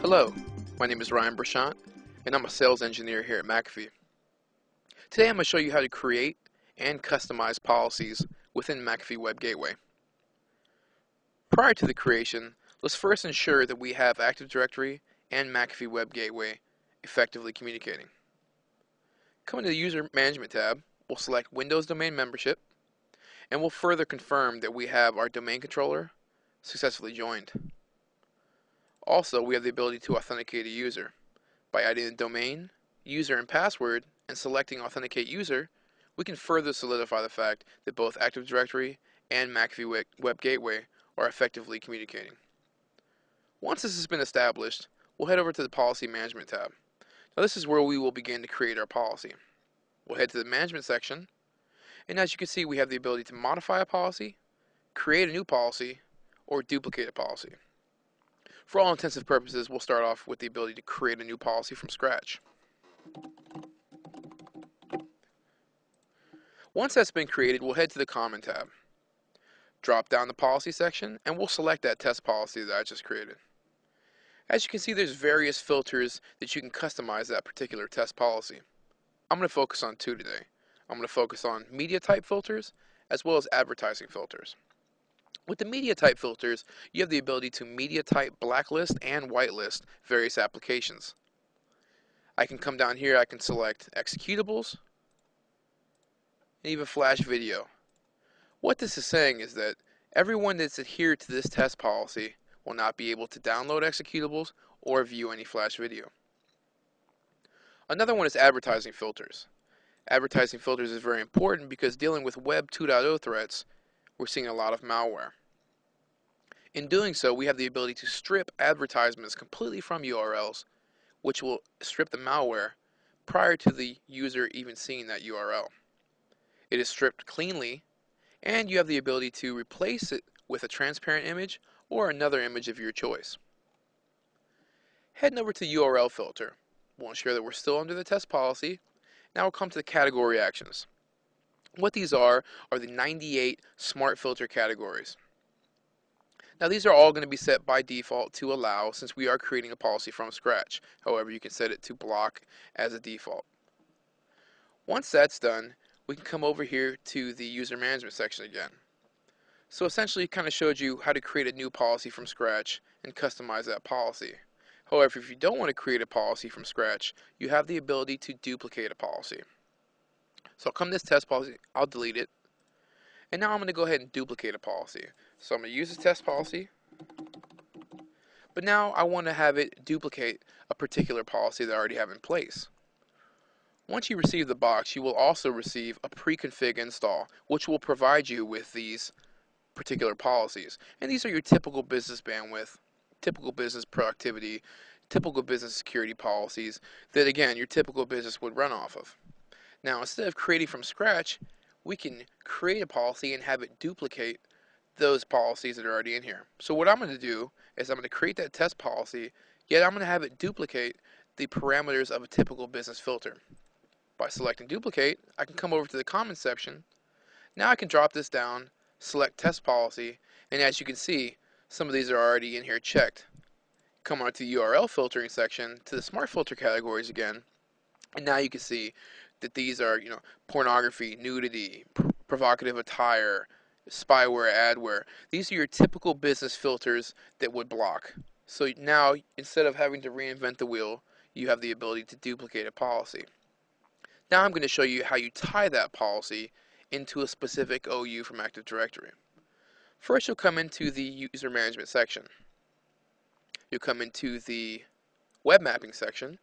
Hello, my name is Ryan Brashant, and I'm a sales engineer here at McAfee. Today I'm going to show you how to create and customize policies within McAfee Web Gateway. Prior to the creation, let's first ensure that we have Active Directory and McAfee Web Gateway effectively communicating. Coming to the User Management tab, we'll select Windows Domain Membership, and we'll further confirm that we have our domain controller successfully joined. Also, we have the ability to authenticate a user. By adding the domain, user, and password, and selecting Authenticate User, we can further solidify the fact that both Active Directory and McAfee Web Gateway are effectively communicating. Once this has been established, we'll head over to the Policy Management tab. Now this is where we will begin to create our policy. We'll head to the Management section, and as you can see, we have the ability to modify a policy, create a new policy, or duplicate a policy. For all intensive purposes, we'll start off with the ability to create a new policy from scratch. Once that's been created, we'll head to the Common tab. Drop down the Policy section, and we'll select that test policy that I just created. As you can see, there's various filters that you can customize that particular test policy. I'm going to focus on two today. I'm going to focus on media type filters as well as advertising filters. With the media type filters, you have the ability to media type blacklist and whitelist various applications. I can come down here, I can select executables, and even flash video. What this is saying is that everyone that's adhered to this test policy will not be able to download executables or view any flash video. Another one is advertising filters. Advertising filters is very important because dealing with Web 2.0 threats, we're seeing a lot of malware. In doing so, we have the ability to strip advertisements completely from URLs, which will strip the malware prior to the user even seeing that URL. It is stripped cleanly, and you have the ability to replace it with a transparent image or another image of your choice. Heading over to URL filter, we'll ensure that we're still under the test policy. Now we'll come to the category actions. What these are the 98 smart filter categories. Now these are all going to be set by default to allow since we are creating a policy from scratch. However, you can set it to block as a default. Once that's done, we can come over here to the user management section again. So essentially it kind of showed you how to create a new policy from scratch and customize that policy. However, if you don't want to create a policy from scratch, you have the ability to duplicate a policy. So I'll come to this test policy, I'll delete it, and now I'm going to go ahead and duplicate a policy. So I'm going to use this test policy, but now I want to have it duplicate a particular policy that I already have in place. Once you receive the box, you will also receive a pre-config install, which will provide you with these particular policies. And these are your typical business bandwidth, typical business productivity, typical business security policies that, again, your typical business would run off of. Now, instead of creating from scratch, we can create a policy and have it duplicate those policies that are already in here. So what I'm going to do is I'm going to create that test policy, yet I'm going to have it duplicate the parameters of a typical business filter. By selecting duplicate, I can come over to the Common section. Now I can drop this down, select test policy, and as you can see, some of these are already in here checked. Come on to the URL filtering section, to the smart filter categories again, and now you can see that these are, pornography, nudity, provocative attire, spyware, adware. These are your typical business filters that would block. So now, instead of having to reinvent the wheel, you have the ability to duplicate a policy. Now I'm going to show you how you tie that policy into a specific OU from Active Directory. First, you'll come into the User Management section. You'll come into the Web Mapping section.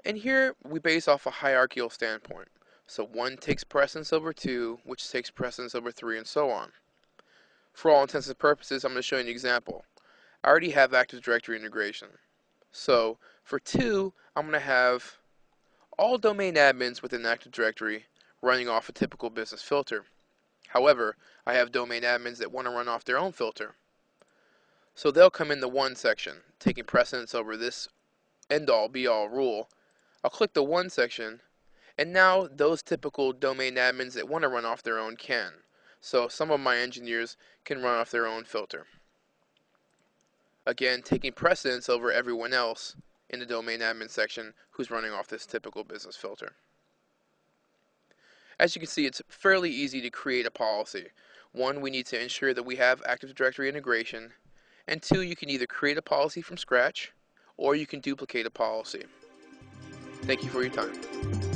And here we base off a hierarchical standpoint. So 1 takes precedence over 2, which takes precedence over 3, and so on. For all intents and purposes, I'm going to show you an example. I already have Active Directory integration. So for 2, I'm going to have all domain admins within Active Directory running off a typical business filter. However, I have domain admins that want to run off their own filter. So they'll come in the 1 section, taking precedence over this end-all be-all rule. I'll click the 1 section, and now those typical domain admins that want to run off their own can. So some of my engineers can run off their own filter. again taking precedence over everyone else in the domain admin section who's running off this typical business filter. As you can see, it's fairly easy to create a policy. One, we need to ensure that we have Active Directory integration, and two, you can either create a policy from scratch or you can duplicate a policy. Thank you for your time.